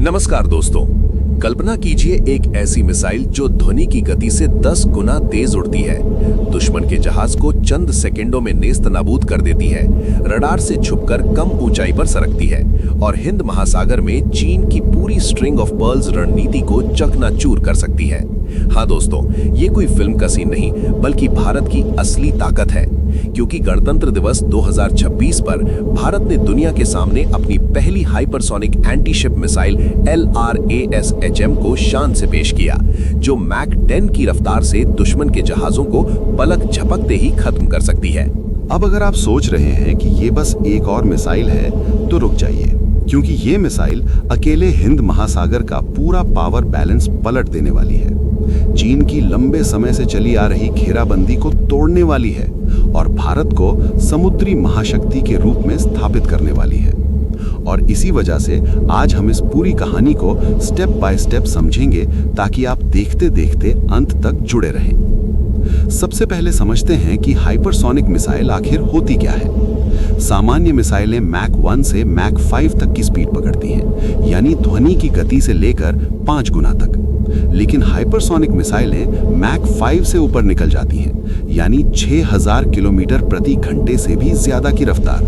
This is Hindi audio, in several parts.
नमस्कार दोस्तों। कल्पना कीजिए एक ऐसी मिसाइल जो ध्वनि की गति से 10 गुना तेज उड़ती है, दुश्मन के जहाज को चंद सेकंडों में नेस्तनाबूद कर देती है, रडार से छुपकर कम ऊंचाई पर सरकती है और हिंद महासागर में चीन की पूरी स्ट्रिंग ऑफ पर्ल्स रणनीति को चकनाचूर कर सकती है। हाँ दोस्तों, ये कोई फिल्म का सीन नहीं बल्कि भारत की असली ताकत है, क्योंकि गणतंत्र दिवस 2026 पर भारत ने दुनिया के सामने अपनी पहली हाइपरसोनिक एंटी-शिप मिसाइल LRASHM को शान से पेश किया, जो मैक 10 की रफ्तार से दुश्मन के जहाजों को पलक झपकते ही खत्म कर सकती है। अब अगर आप सोच रहे हैं कि ये बस एक और मिसाइल है, तो रुक जाइए, क्योंकि ये मिसाइल अकेले हिंद महासागर का पूरा पावर बैलेंस पलट देने वाली है। चीन की लंबे समय से चली आ रही घेराबंदी को तोड़ने वाली है और भारत को समुद्री महाशक्ति के रूप में स्थापित करने वाली है। और इसी वजह से आज हम इस पूरी कहानी को स्टेप बाय स्टेप समझेंगे, ताकि आप देखते देखते अंत तक जुड़े रहें। सबसे पहले समझते हैं कि हाइपरसोनिक मिसाइल आखिर होती क्या है। सामान्य मिसाइलें मैक 1 से मैक 5 तक की स्पीड पकड़ती हैं, यानी ध्वनि की गति से लेकर 5 गुना तक। लेकिन हाइपरसोनिक मिसाइलें मैक 5 से ऊपर निकल जाती हैं, यानी 6000 किलोमीटर प्रति घंटे से भी ज्यादा की रफ्तार।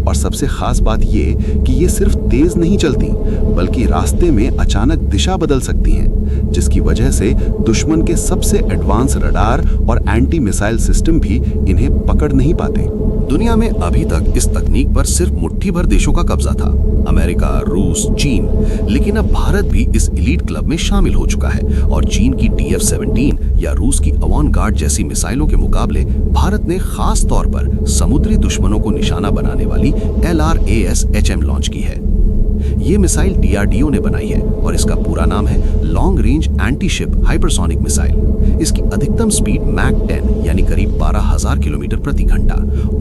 और सबसे खास बात ये कि ये सिर्फ तेज नहीं चलती, बल्कि रास्ते में अचानक दिशा बदल सकती हैं, जिसकी वजह से दुश्मन के सबसे एडवांस रडार और एंटी मिसाइल सिस्टम भी इन्हें पकड़ नहीं पाते। दुनिया में अभी तक इस तकनीक पर सिर्फ मुट्ठी भर देशों का कब्जा था, अमेरिका, रूस, चीन। लेकिन अब भारत भी इस एलीट क्लब में शामिल हो चुका है और चीन की TF-17 या रूस की अवांगार्ड जैसी मिसाइलों के मुकाबले भारत ने खास तौर पर समुद्री दुश्मनों को निशाना बनाने वाली LRASHM लॉन्च की है। ये मिसाइल DRDO ने बनाई है और इसका पूरा नाम है long range anti ship hypersonic missile. इसकी अधिकतम स्पीड मैक 10 यानी करीब 12,000 किलोमीटर प्रति घंटा,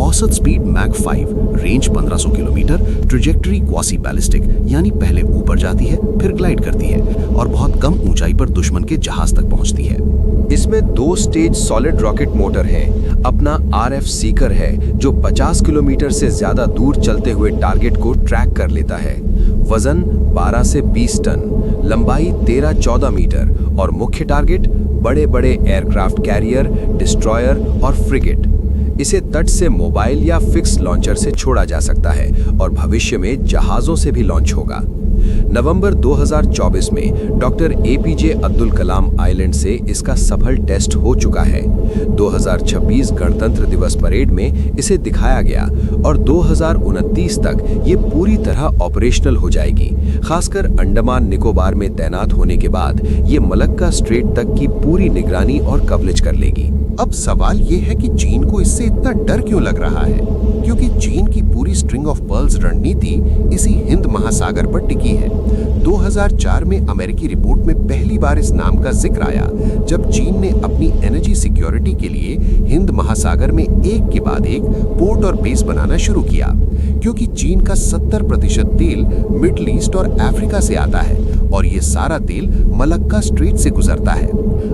औसत speed Mach 5, range 1500 kilometre, trajectory quasi ballistic यानी पहले ऊपर जाती है फिर ग्लाइड करती है और बहुत कम ऊंचाई पर दुश्मन के जहाज तक पहुंचती है। इसमें 2 स्टेज सॉलिड रॉकेट मोटर है, अपना RF सीकर है जो 50 किलोमीटर से ज्यादा दूर चलते हुए टारगेट को ट्रैक कर लेता है। वजन 12 से 20 टन, लंबाई 13-14 मीटर और मुख्य टारगेट बड़े बड़े एयरक्राफ्ट कैरियर, डिस्ट्रॉयर और फ्रिगेट। इसे तट से मोबाइल या फिक्स लॉन्चर से छोड़ा जा सकता है और भविष्य में जहाजों से भी लॉन्च होगा। नवंबर 2024 में doctor APJ Abdul Kalam island से इसका सफल टेस्ट हो चुका है। 2026 गणतंत्र दिवस परेड में इसे दिखाया गया और 2029 तक ये पूरी तरह ऑपरेशनल हो जाएगी। खासकर अंडमान निकोबार में तैनात होने के बाद ये मलक्का स्ट्रेट तक की पूरी निगरानी और कवरेज कर लेगी। अब सवाल ये है कि चीन को इससे इतना डर क्यों लग रहा है, क्योंकि चीन की पूरी स्ट्रिंग ऑफ पर्ल्स रणनीति इसी हिंद महासागर पर टिकी है। 2004 में अमेरिकी रिपोर्ट में पहली बार इस नाम का जिक्र आया, जब चीन ने अपनी एनर्जी सिक्योरिटी के लिए हिंद महासागर में एक के बाद एक पोर्ट और बेस बनाना शुरू किया, क्योंकि चीन का 70% तेल मिडल ईस्ट और अफ्रीका से आता है और ये सारा तेल मलक्का स्ट्रेट से गुजरता है।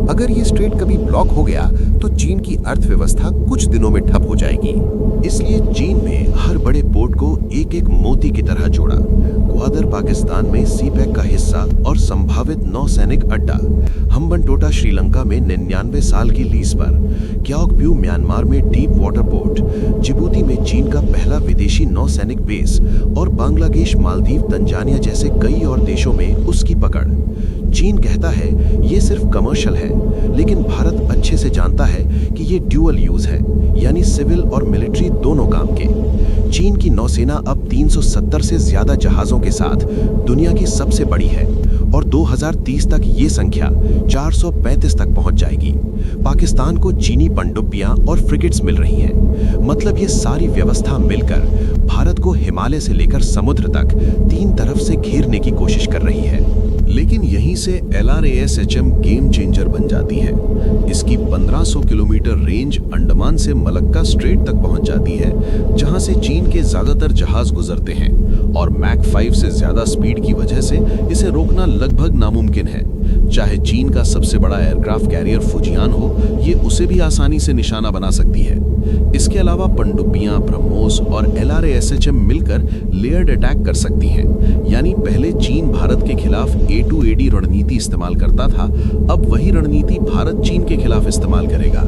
अगर ये स्ट्रेट कभी ब्लॉक हो गया तो चीन की अर्थव्यवस्था कुछ दिनों में ठप हो जाएगी। इसलिए चीन ने हर बड़े पोर्ट को एक एक मोती की तरह जोड़ा। ग्वादर पाकिस्तान में सीपैक का हिस्सा और संभावित नौसैनिक अड्डा, हम्बनटोटा श्रीलंका में 99 साल की लीज पर, क्याओकप्यू म्यांमार में डीप वाटर पोर्ट, जिबूती में चीन का पहला विदेशी नौसैनिक बेस और बांग्लादेश, मालदीव, तंजानिया जैसे कई और देशों में उसकी पकड़। चीन कहता है ये सिर्फ कमर्शियल है, लेकिन भारत अच्छे से जानता है कि ये ड्यूअल यूज है, यानी सिविल और मिलिट्री दोनों काम के। चीन की नौसेना अब 370 से ज्यादा जहाजों के साथ दुनिया की सबसे बड़ी है और 2030 तक ये संख्या 435 तक पहुंच जाएगी। पाकिस्तान को चीनी पनडुब्बियां और फ्रिगेट्स मिल रही हैं। मतलब ये सारी व्यवस्था मिलकर भारत को हिमालय से लेकर समुद्र तक 3 तरफ से घेरने की कोशिश कर रही है। लेकिन यहीं से LRASHM गेम चेंजर बन जाती है। इसकी 1500 किलोमीटर रेंज अंडमान से मलक्का स्ट्रेट तक पहुंच जाती है, जहां से चीन के ज्यादातर जहाज गुजरते हैं, और मैक 5 से ज्यादा स्पीड की वजह से इसे रोकना लगभग नामुमकिन है। चाहे चीन का सबसे बड़ा एयरक्राफ्ट कैरियर फुजियान हो, ये उसे भी आसानी से निशाना बना सकती है। इसके अलावा पनडुब्बियां, ब्रह्मोस और LRASHM मिलकर लेयर्ड अटैक कर सकती हैं। यानी पहले चीन भारत के खिलाफ A2AD रणनीति इस्तेमाल करता था, अब वही रणनीति भारत चीन के खिलाफ इस्तेमाल करेगा।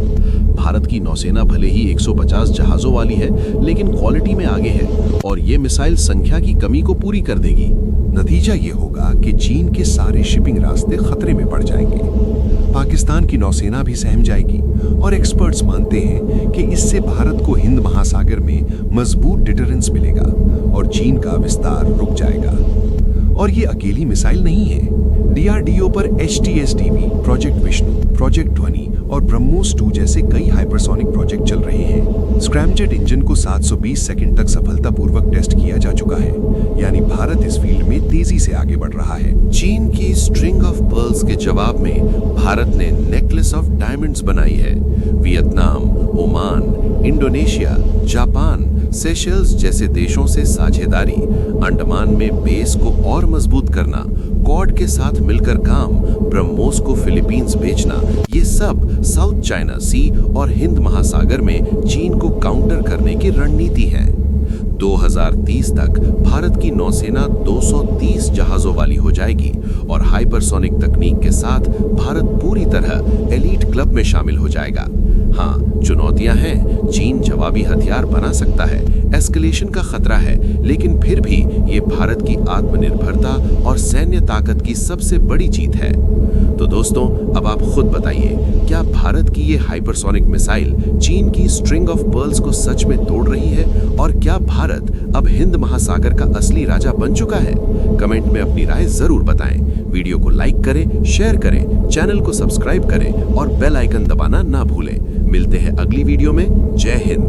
भारत की नौसेना भले ही 150 जहाजों वाली है, लेकिन क्वालिटी में आगे है और ये मिसाइल संख्या की कमी को पूरी कर देगी। नतीजा ये होगा कि चीन के सारे शिपिंग रास्ते खतरे में पड़ जाएंगे। पाकिस्तान की नौसेना भी सहम जाएगी और एक्सपर्ट्स मानते हैं कि इससे भारत को हिंद महासागर में मजबूत डिटरेंस मिलेगा और चीन का विस्तार रुक जाएगा। और ये अकेली मिसाइल नहीं है। DRDO पर HTSDV, प्रोजेक्ट विष्णु, प्रोजेक्ट ध्वनि और ब्रह्मोस 2 जैसे कई हाइपरसोनिक प्रोजेक्ट चल रहे हैं। स्क्रैमजेट इंजन को 720 सेकंड तक सफलतापूर्वक टेस्ट किया जा चुका है, यानी भारत इस फील्ड में तेजी से आगे बढ़ रहा है। चीन की स्ट्रिंग ऑफ पर्ल्स के जवाब में भारत ने नेकलेस ऑफ डायमंड्स बनाई है। Vietnam, Oman, Indonesia, Japan, Seychelles जैसे देशों से साझेदारी, अंडमान में बेस को और मजबूत करना, क्वाड के साथ मिलकर काम, ब्रह्मोस को फिलीपींस बेचना, ये सब साउथ चाइना सी और हिंद महासागर में चीन को काउंटर करने की रणनीति है। 2030 तक भारत की नौसेना 230 जहाजों वाली हो जाएगी और हाइपरसोनिक तकनीक के साथ भारत पूरी तरह एलीट क्लब में शामिल हो जाएगा। हाँ, चुनौतियां हैं। चीन जवाबी हथियार बना सकता है, एस्केलेशन का खतरा है, लेकिन फिर भी ये भारत की आत्मनिर्भरता और सैन्य ताकत की सबसे बड़ी जीत है। तो दोस्तों, अब आप खुद बताइए, क्या भारत की ये हाइपरसोनिक मिसाइल चीन की स्ट्रिंग ऑफ पर्ल्स को सच में तोड़ रही है? और क्या भारत अब हिंद महासागर का असली राजा बन चुका है? कमेंट में अपनी राय जरूर बताएं। वीडियो को लाइक करें, शेयर करें, चैनल को सब्सक्राइब करें और बेल आइकन दबाना ना भूलें। मिलते हैं अगली वीडियो में। जय हिंद।